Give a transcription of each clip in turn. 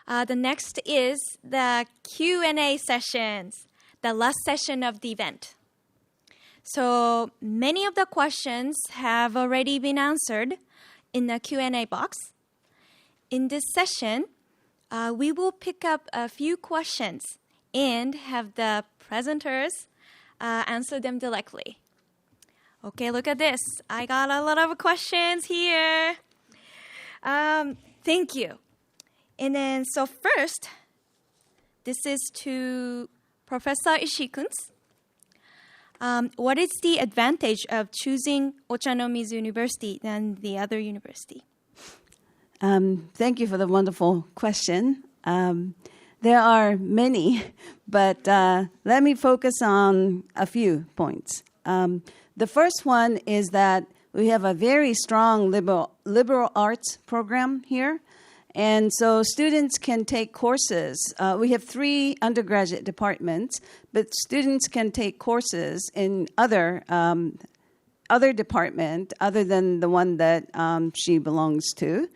The next is the Q&A sessions, the last session of the event. So many of the questions have already been answered in the Q&A box. In this session, we will pick up a few questions and have the presenters answer them directly. Okay, look at this. I got a lot of questions here. Thank you. And then, so first, this is to Professor Ishii-kun. What is the advantage of choosing Ochanomizu University than the other university? Thank you for the wonderful question. There are many, but let me focus on a few points. The first one is that we have a very strong liberal arts program here. And so students can take courses. We have 3 undergraduate departments, but students can take courses in other department other than the one that she belongs to.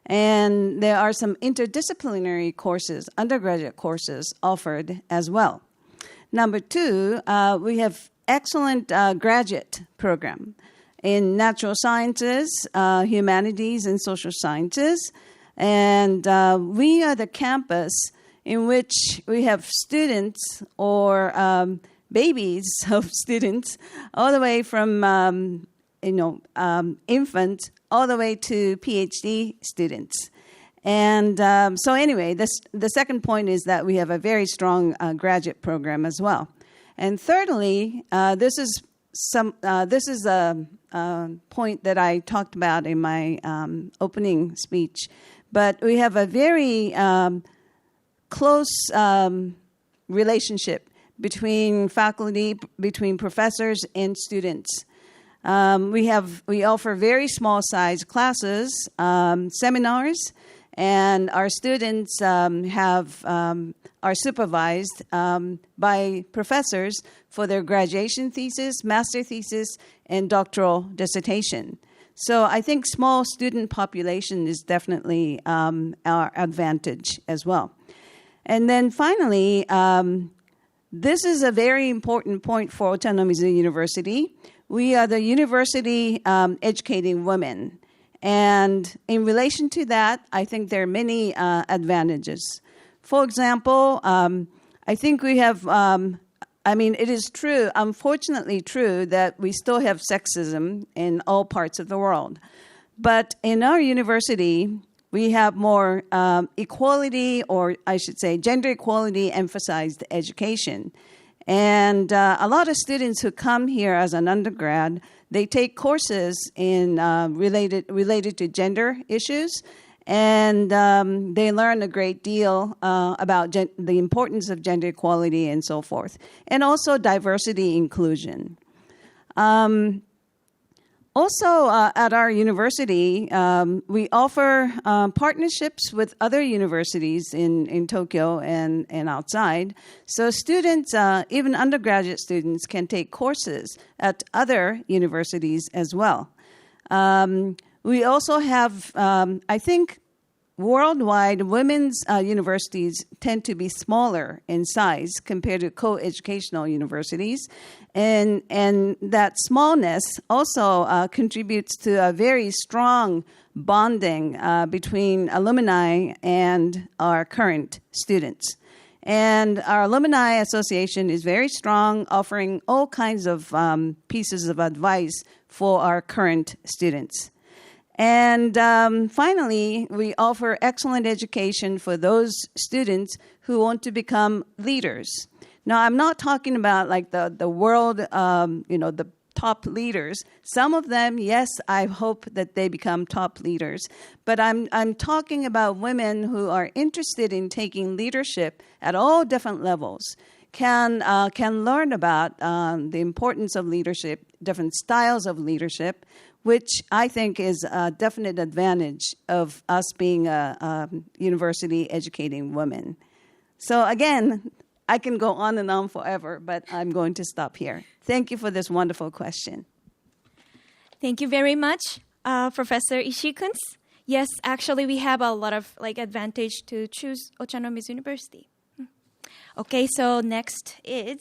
And there are some interdisciplinary courses, undergraduate courses offered as well. Number 2, we have excellent graduate program in natural sciences, humanities, and social sciences. And we are the campus in which we have students or babies of students all the way from, infant all the way to PhD students. And so anyway, the second point is that we have a very strong graduate program as well. And thirdly, this is a point that I talked about in my opening speech, but we have a very close relationship between faculty, between professors and students. We offer very small size classes, seminars, and our students are supervised by professors for their graduation thesis, master thesis, and doctoral dissertation. So I think small student population is definitely our advantage as well. And then finally, this is a very important point for Ochanomizu University. We are the university educating women. And in relation to that, I think there are many advantages. For example, I think we have, it is true, unfortunately true, that we still have sexism in all parts of the world. But in our university, we have more equality, or I should say gender equality emphasized education. And a lot of students who come here as an undergrad, they take courses in related to gender issues, and they learn a great deal about the importance of gender equality and so forth, and also diversity inclusion. Also, at our university, we offer partnerships with other universities in Tokyo and outside. So students, even undergraduate students, can take courses at other universities as well. We also have, I think, worldwide, women's universities tend to be smaller in size compared to co-educational universities. And that smallness also contributes to a very strong bonding between alumni and our current students. And our alumni association is very strong, offering all kinds of pieces of advice for our current students. And finally, we offer excellent education for those students who want to become leaders. Now, I'm not talking about like the world, the top leaders. Some of them, yes, I hope that they become top leaders. But I'm talking about women who are interested in taking leadership at all different levels, can learn about the importance of leadership, different styles of leadership, which I think is a definite advantage of us being a university educating women. So again, I can go on and on forever, but I'm going to stop here. Thank you for this wonderful question. Thank you very much, Professor Ishii-kun. Yes, actually, we have a lot of advantage to choose Ochanomizu University. Okay, so next is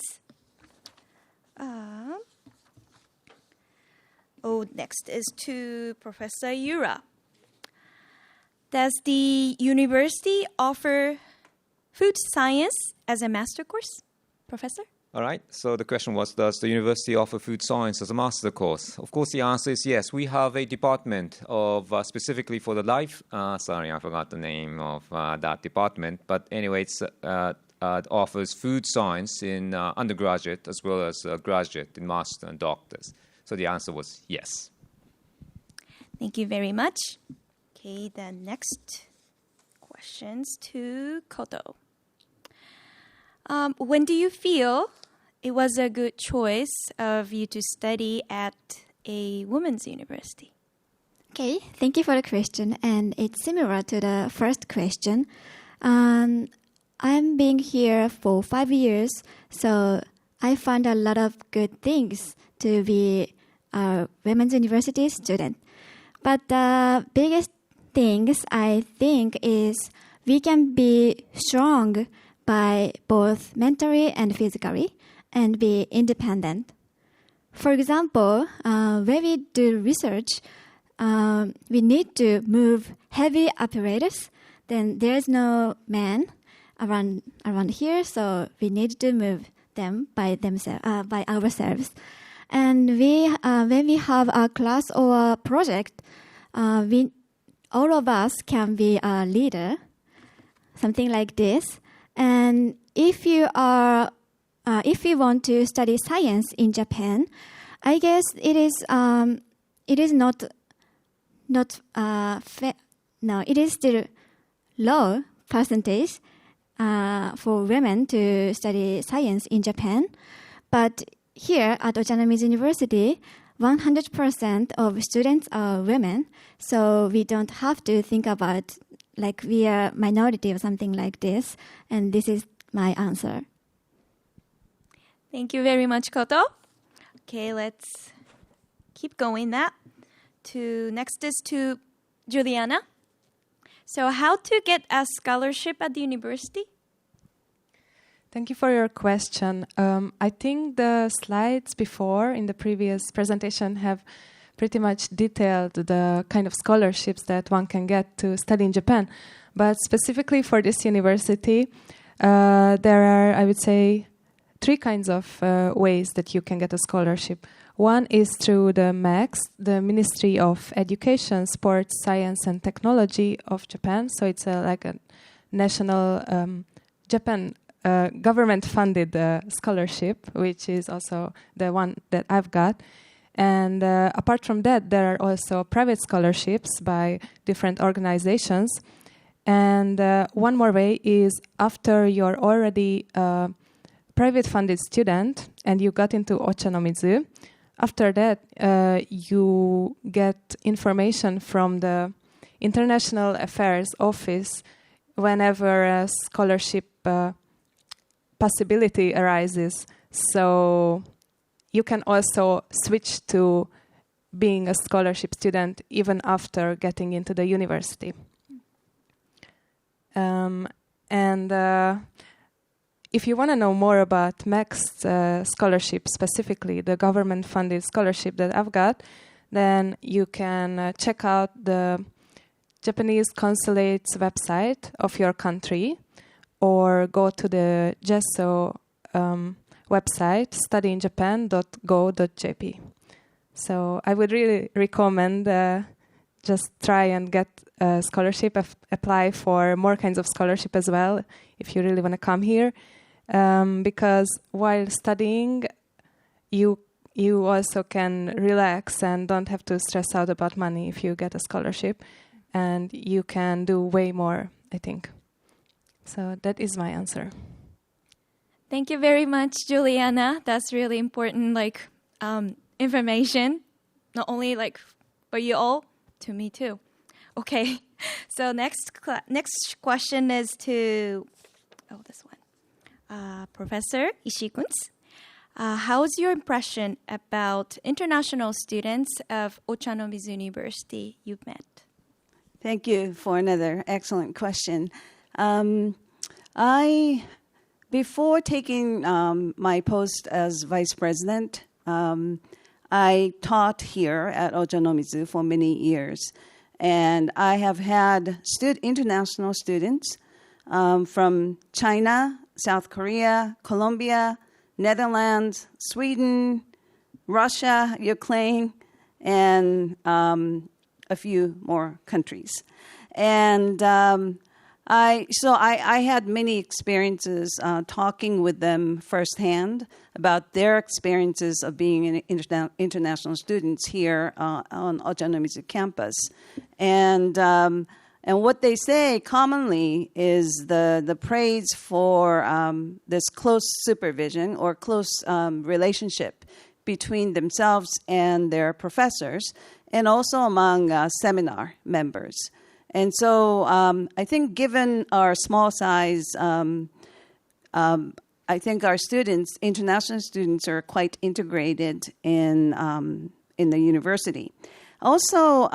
to Professor Yura. Does the university offer food science as a master course, Professor? All right, so the question was, does the university offer food science as a master course? Of course, the answer is yes. We have a department of specifically for the life. Sorry, I forgot the name of that department. But anyway, it offers food science in undergraduate as well as graduate in master and doctors. So the answer was yes. Thank you very much. Okay, the next questions to Koto. When do you feel it was a good choice of you to study at a women's university? Okay, thank you for the question. And it's similar to the first question. I'm being here for 5 years, so I found a lot of good things to be a women's university student. But the biggest things I think is we can be strong by both mentally and physically and be independent. For example, when we do research, we need to move heavy apparatus. Then there's no man around here, so we need to move them by ourselves. And when we have a class or a project, all of us can be a leader, something like this. And if you want to study science in Japan, I guess it is not it is still low percentage for women to study science in Japan. But here at Ochanomizu University, 100% of students are women, so we don't have to think about we are minority or something like this. And this is my answer. Thank you very much, Koto. Okay, let's keep going next is to Juliana. So how to get a scholarship at the university? Thank you for your question. I think the slides before in the previous presentation have pretty much detailed the kind of scholarships that one can get to study in Japan. But specifically for this university, there are, I would say, 3 kinds of ways that you can get a scholarship. One is through the MEX, the Ministry of Education, Sports, Science and Technology of Japan. So it's like a national Japan government-funded scholarship, which is also the one that I've got. And apart from that, there are also private scholarships by different organizations. And one more way is after you're already a private-funded student and you got into Ochanomizu, after that, you get information from the International Affairs Office whenever a scholarship possibility arises. So you can also switch to being a scholarship student even after getting into the university. If you want to know more about MEX scholarship, specifically the government-funded scholarship that I've got, then you can check out the Japanese consulate's website of your country or go to the JESO website, studyinjapan.go.jp. So I would really recommend just try and get a scholarship, apply for more kinds of scholarship as well if you really want to come here. Because while studying, you also can relax and don't have to stress out about money if you get a scholarship. And you can do way more, I think. So that is my answer. Thank you very much, Juliana. That's really important, information. Not only for you all, to me too. Okay, so next question is to this one, Professor Ishii-kun. How's your impression about international students of Ochanomizu University you've met? Thank you for another excellent question. Before taking my post as vice president, I taught here at Ochanomizu for many years. And I have had international students from China, South Korea, Colombia, Netherlands, Sweden, Russia, Ukraine, and a few more countries. And I had many experiences talking with them firsthand about their experiences of being international students here on Ochanomizu campus. And what they say commonly is the praise for this close supervision or close relationship between themselves and their professors, and also among seminar members. And so I think given our small size, I think our students, international students, are quite integrated in the university. Also,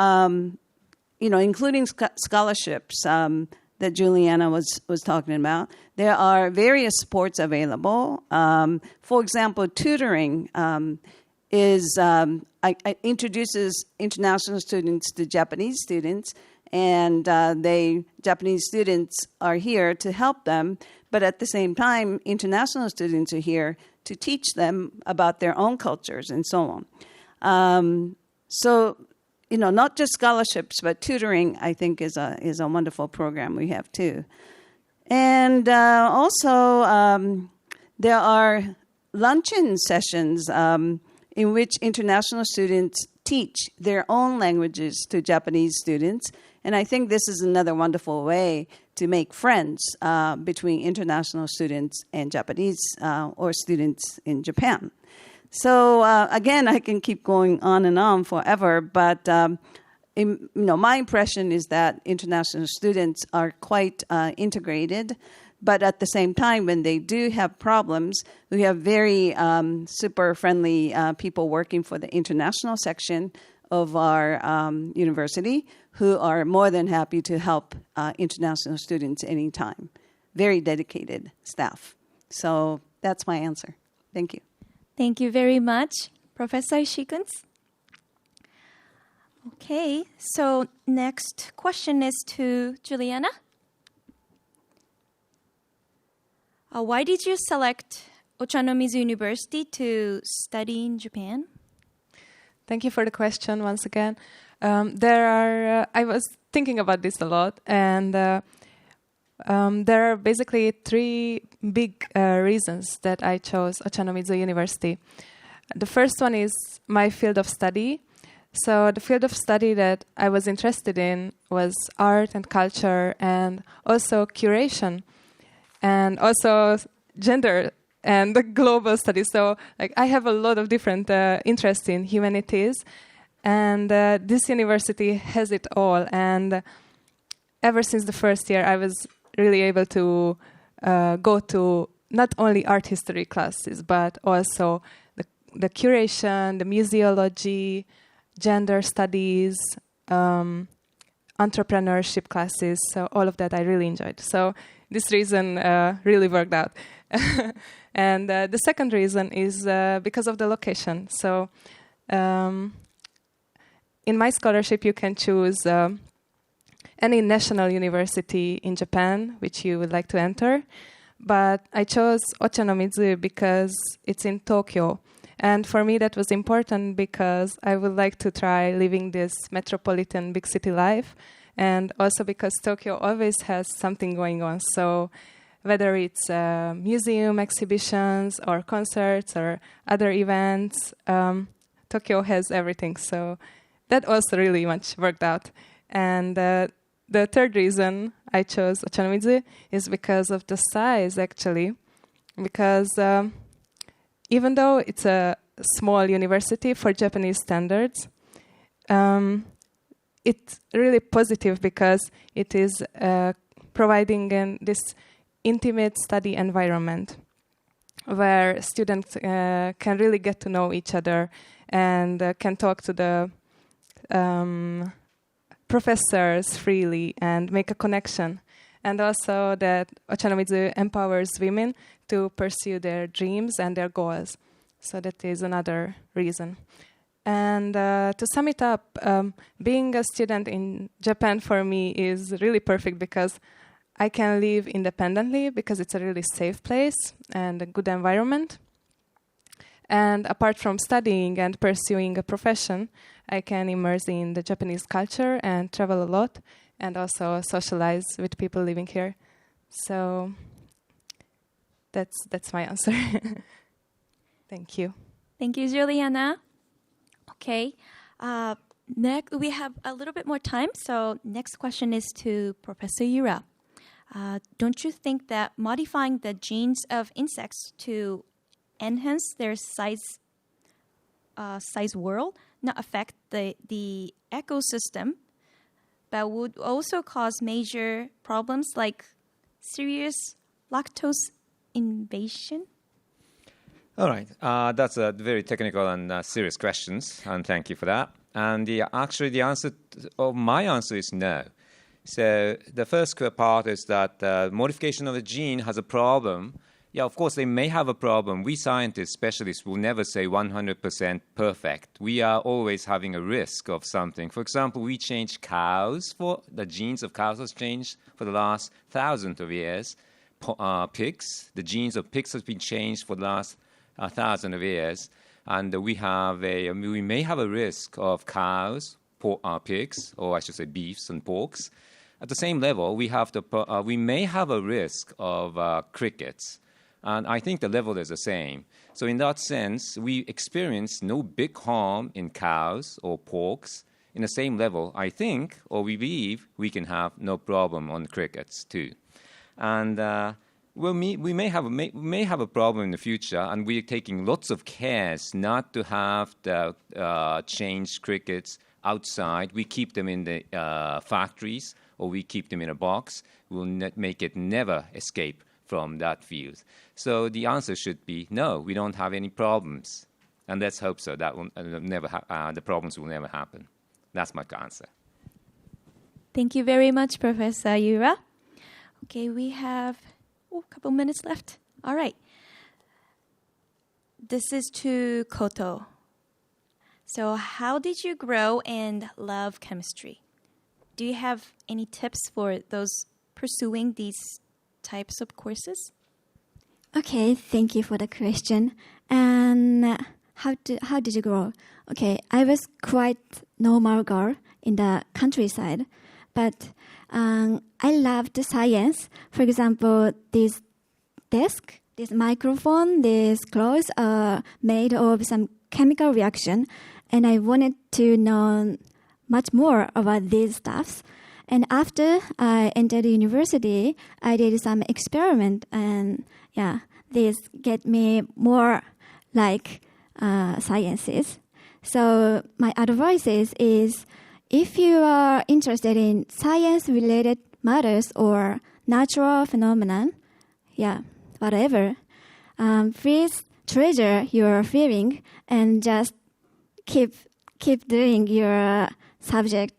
including scholarships that Juliana was talking about, there are various supports available. For example, tutoring introduces international students to Japanese students, and Japanese students are here to help them, but at the same time, international students are here to teach them about their own cultures and so on. Not just scholarships, but tutoring, I think, is a wonderful program we have too. And also, there are luncheon sessions in which international students teach their own languages to Japanese students. And I think this is another wonderful way to make friends between international students and Japanese or students in Japan. So again, I can keep going on and on forever, but my impression is that international students are quite integrated. But at the same time, when they do have problems, we have very super friendly people working for the international section of our university who are more than happy to help international students anytime. Very dedicated staff. So that's my answer. Thank you. Thank you very much, Professor Ishikuns. Okay, so next question is to Juliana. Why did you select Ochanomizu University to study in Japan? Thank you for the question once again. I was thinking about this a lot, and there are basically three big reasons that I chose Ochanomizu University. The first one is my field of study. So the field of study that I was interested in was art and culture, and also curation, and also gender and the global studies. So I have a lot of different interests in humanities, and this university has it all. And ever since the first year, I was really able to go to not only art history classes, but also the curation, the museology, gender studies, entrepreneurship classes. So all of that I really enjoyed. So this reason really worked out. And the second reason is because of the location. So in my scholarship, you can choose any national university in Japan which you would like to enter. But I chose Ochanomizu because it's in Tokyo. And for me, that was important because I would like to try living this metropolitan big city life. And also because Tokyo always has something going on. So whether it's museum exhibitions or concerts or other events, Tokyo has everything. So that also really much worked out. And the third reason I chose Ochanomizu is because of the size, actually. Because even though it's a small university for Japanese standards, it's really positive because it is providing this intimate study environment where students can really get to know each other and can talk to the professors freely and make a connection. And also that Ochanomizu empowers women to pursue their dreams and their goals. So that is another reason. And to sum it up, being a student in Japan for me is really perfect because I can live independently because it's a really safe place and a good environment. And apart from studying and pursuing a profession, I can immerse in the Japanese culture and travel a lot and also socialize with people living here. So that's my answer. Thank you. Thank you, Juliana. Okay. Next, we have a little bit more time, so next question is to Professor Yura. Don't you think that modifying the genes of insects to enhance their size world not affect the ecosystem, but would also cause major problems like serious lactose invasion? All right. That's a very technical and serious questions, and thank you for that. And actually, the answer my answer is no. So the first part is that modification of a gene has a problem. Yeah, of course, they may have a problem. We scientists, specialists, will never say 100% perfect. We are always having a risk of something. For example, we change cows. The genes of cows has changed for the last thousands of years. Pigs, the genes of pigs has been changed for the last thousands of years. And we may have a risk of cows, pigs, or I should say beefs and porks. At the same level, we may have a risk of crickets. And I think the level is the same. So in that sense, we experience no big harm in cows or porks. In the same level, I think, or we believe, we can have no problem on crickets too. And we may have a problem in the future, and we're taking lots of cares not to have the changed crickets outside. We keep them in the factories, or we keep them in a box. We'll make it never escape from that field. So the answer should be no, we don't have any problems. And let's hope so. That will the problems will never happen. That's my answer. Thank you very much, Professor Yura. Okay, we have a couple minutes left. All right. This is to Koto. So how did you grow and love chemistry? Do you have any tips for those pursuing these types of courses? Okay, thank you for the question. And how did you grow? Okay, I was quite normal girl in the countryside, but I loved the science. For example, this desk, this microphone, these clothes are made of some chemical reaction, and I wanted to know much more about these stuffs. And after I entered the university, I did some experiment, and this get me more like sciences. So my advice is if you are interested in science-related matters or natural phenomenon, whatever, please treasure your feeling and just keep doing your subject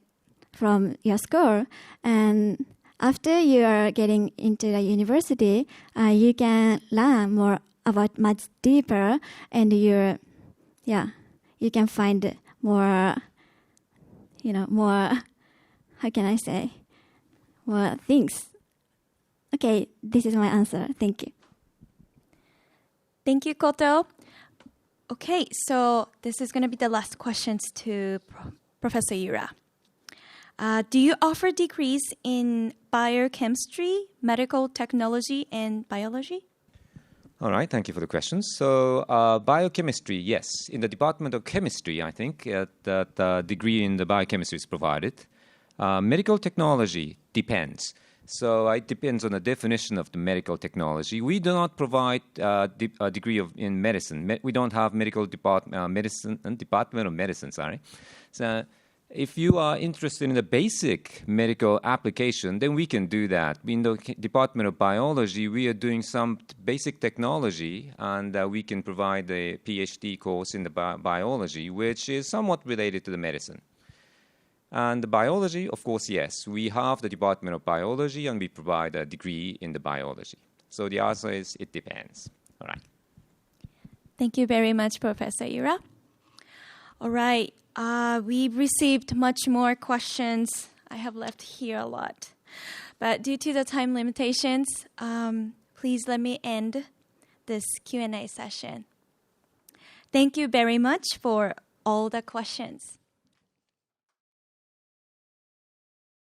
from your school. And after you are getting into the university, you can learn more about much deeper, and you can find more, more, how can I say, more things. Okay, this is my answer. Thank you. Thank you, Koto. Okay, so this is going to be the last questions to Professor Yura. Do you offer degrees in biochemistry, medical technology, and biology? All right, thank you for the question. So biochemistry, yes. In the Department of Chemistry, I think that degree in the biochemistry is provided. Medical technology depends. So it depends on the definition of the medical technology. We do not provide a degree in medicine. We don't have Department of Medicine. So if you are interested in the basic medical application, then we can do that. In the Department of Biology, we are doing some basic technology, and we can provide a PhD course in the biology, which is somewhat related to the medicine. And the biology, of course, yes. We have the Department of Biology, and we provide a degree in the biology. So the answer is, it depends. All right. Thank you very much, Professor Ira. All right. We've received much more questions. I have left here a lot. But due to the time limitations, please let me end this Q&A session. Thank you very much for all the questions.